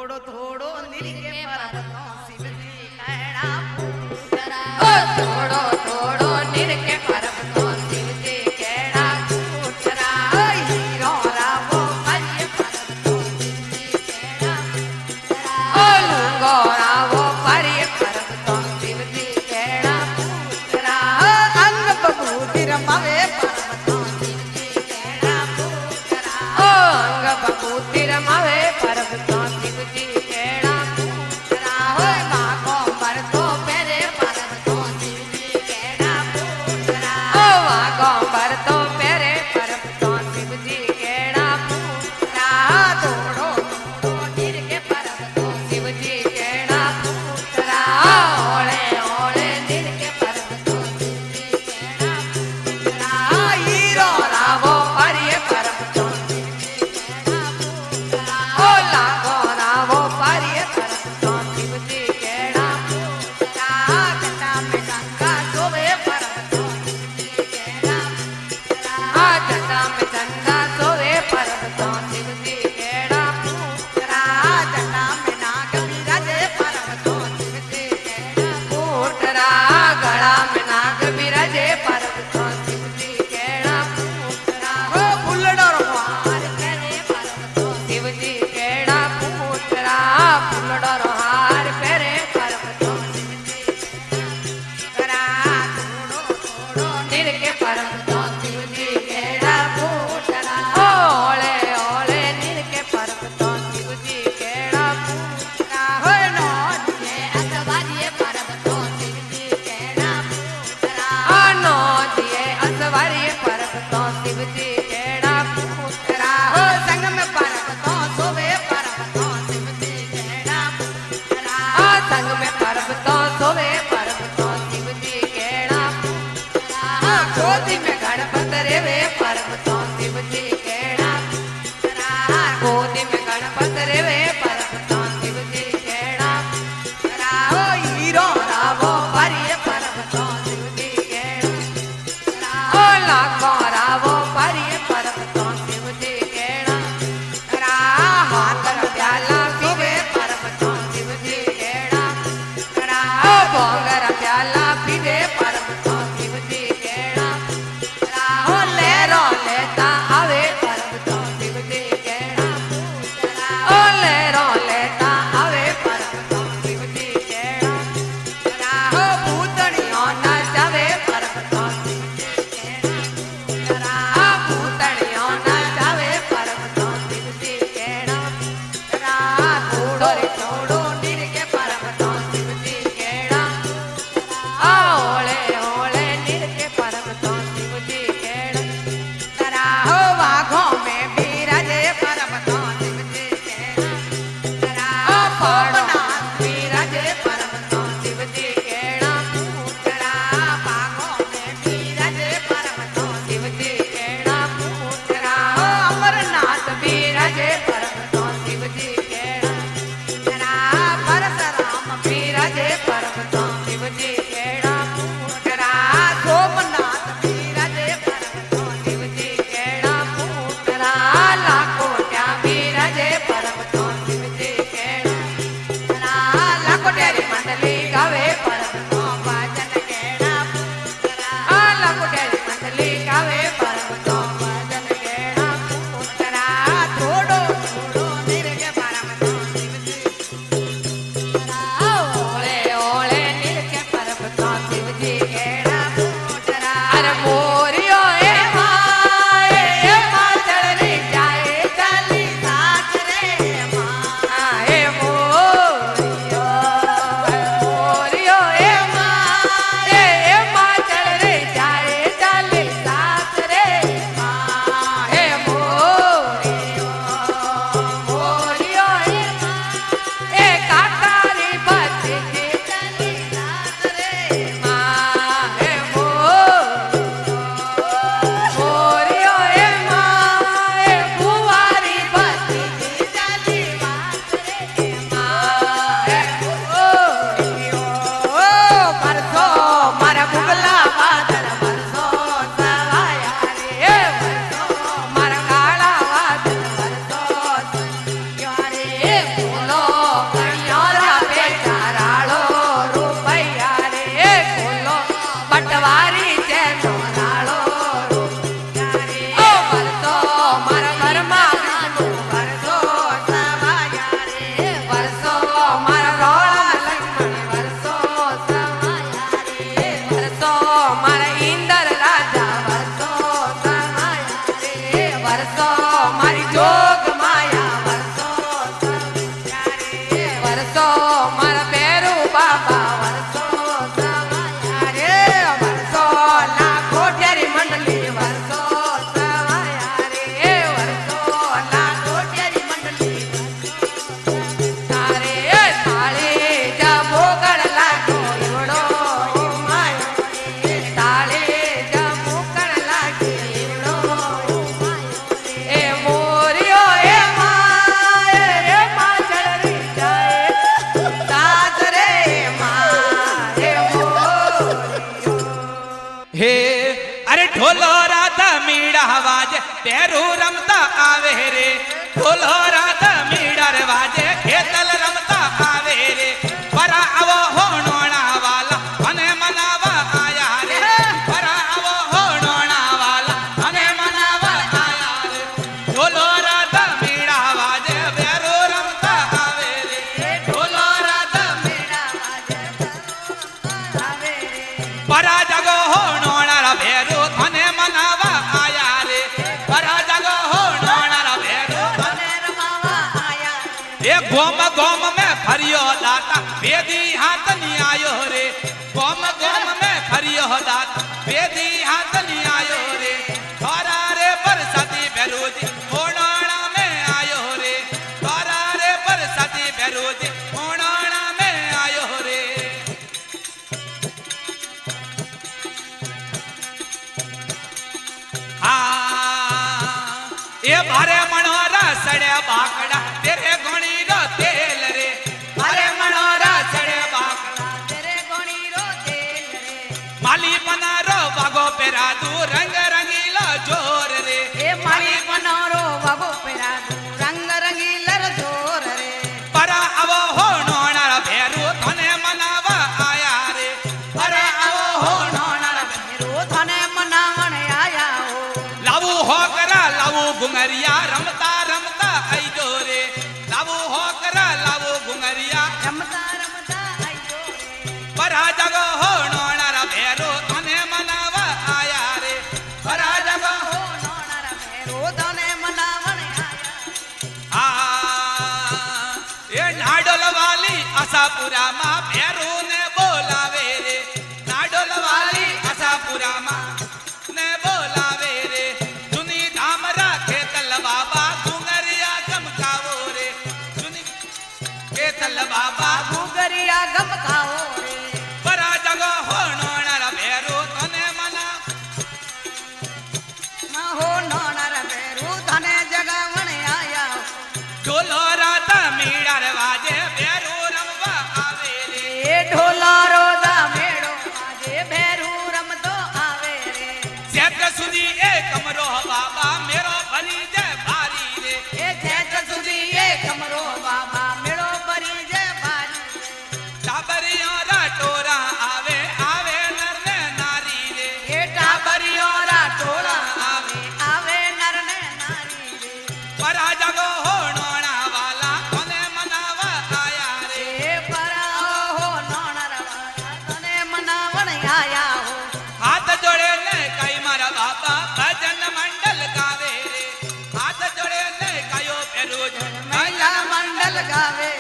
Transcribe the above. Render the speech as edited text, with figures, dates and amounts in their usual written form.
थोड़ो थोड़ो निरके पर्वतों शिव जी कहड़ा पूतरा थोड़ो थोड़ो निरके पर्वतों शिव जी कहड़ा पूतरा हीरो रावो करिए पर्वतों शिव जी कहड़ा पूतरा लंगोरा वो परिय पर्वतों शिव जी कहड़ा पूतरा अंग बबूती रमावे पर्वतों शिव जी कहड़ा पूतरा अंग बबूती रमावे पर्वतों शिव जी कहड़ा पूतरा माको पर तो पेरे पर्वतों शिव जी कहड़ा पूतरा वागोंबर तो पेरे पर्वतों शिव जी कहड़ा पूतरा थोड़ो थोड़ो निरके पर्वतों शिव जी कहड़ा पूतरा ओले ओले निरके पर्वतों शिव जी कहड़ा पूतरा हीरो रावो परिय पर्वतों शिव जी कहड़ा पूतरा लागो रावो परिय पर्वतों शिव जी कहड़ा पूतरा जटा में गंगा सोवे पर्वतों शिव जी कहड़ा पूतरा जटा में चंदा सोवे पर्वतों शिव जी कहड़ा पूतरा जटा में नाग बिराजे पर्वतों शिव जी कहड़ा पूतरा गड़ा में नाग बिराजे पर्वतों शिव जी कहड़ा पूतरा फुल्लड़ो हार करे पर्वतों शिव जी कहड़ा पूतरा फुलड़ो हार पेरे पर्वतों शिव जी करा थोड़ो थोड़ो निरके पर्वतों शिव जी कहड़ा पूतरा ओले ओले निरके पर्वतों शिव जी कहड़ा पूतरा होय नो दिए असवारिये पर्वतों शिव जी कहड़ा पूतरा नो दिए असवारिय पर्वतों शिव जी कहड़ा पूतरा संग में पर्वतों सोवे मीड़ा वाजे पेरू रमता आवे रे ढोलो रात मीड़ा रे वाजे खेतल रमता आवे रे परा आवो हो नोना वाला मने मनावा आया रे परा आवो हो नोना वाला मने मनावा आया रे ढोलो रात मीड़ा वाजे पेरू रमता आवे रे ढोलो रात मीड़ा वाजे आवे रे परा जगो हो नोना रा भेरू मने मनावा आया रे परा जगो हो नोना रा भेरू मने रमावा आया ए गोम गोम में फरियो दाता बेदी हाथ नहीं आयो रे गोम गोम में फरियो दाता बेदी हाथ नहीं आयो रे थोड़ा रे बरसाती बेरोजी होनाना में आयो रे थोड़ा रे बरसाती बेरोजी होनाना में आयो रे ए भारे मनोरा सड़े बाकड़ा तेरे गोणी रो तेल रे भारे मनोरा सड़े बाकड़ा तेरे गोणी रो तेल रे माली बना रो बागो पेरा दू रंग रंगीला जोर रे ए माली बनारो बाबू पेरा दू रंग रंगीलर जोर रे परा आवो हो नोना भेरू धने मनावा आया रे परा आवो हो नोना भेरू धने मनावण आया हो लावू हो करा लावू गुंगरिया रमता रमता आई जो रे लावू हो करा लावू गुंगरिया रमता रमता आयो रे परा जगो हो नोना भेरू धने मनावा आया रे परा जगो हो नोना भेरू धने मनावण आया ए नाडोल वाली आशापुरा माँ भेरू ने बोलावे रे नाडोल वाली आशापुरा माँ ने बोलावे रे सुनी धाम राखे तल बाबा घुंगरिया गमकावो रे सुनी के तल बाबा गुगरिया गम खाओ रे परा जगो हो नोना भेरू तने मना ना हो नोना भेरू धने जगावण आया हो ढोलो रात मीड़ा रे वाजे भेरू रमवा आवे रे ए ढोला रोदा मेड़ो आजे भेरू रमतो आवे रे क्षेत्र सुधी ए कमरो बाबा मेरो भरी जय भारी रे ए जैत सुधी ए कमरो बाबा मेड़ो बरी जे बारी रे टाबरिया रा टोरा आवे आवे नर ने नारी रे ए टाबरियो रा टोला आवे आवे नर ने नारी रे परा जगो हो नोना वाला कोने मनावा आया रे ए परा हो नोना रवाला तने मनावण आया हो हाथ जोड़े ने कई मारा बाबा भजन मंडल गावे रे हाथ जोड़े ने कयो फेरोज महिला मंडल गावे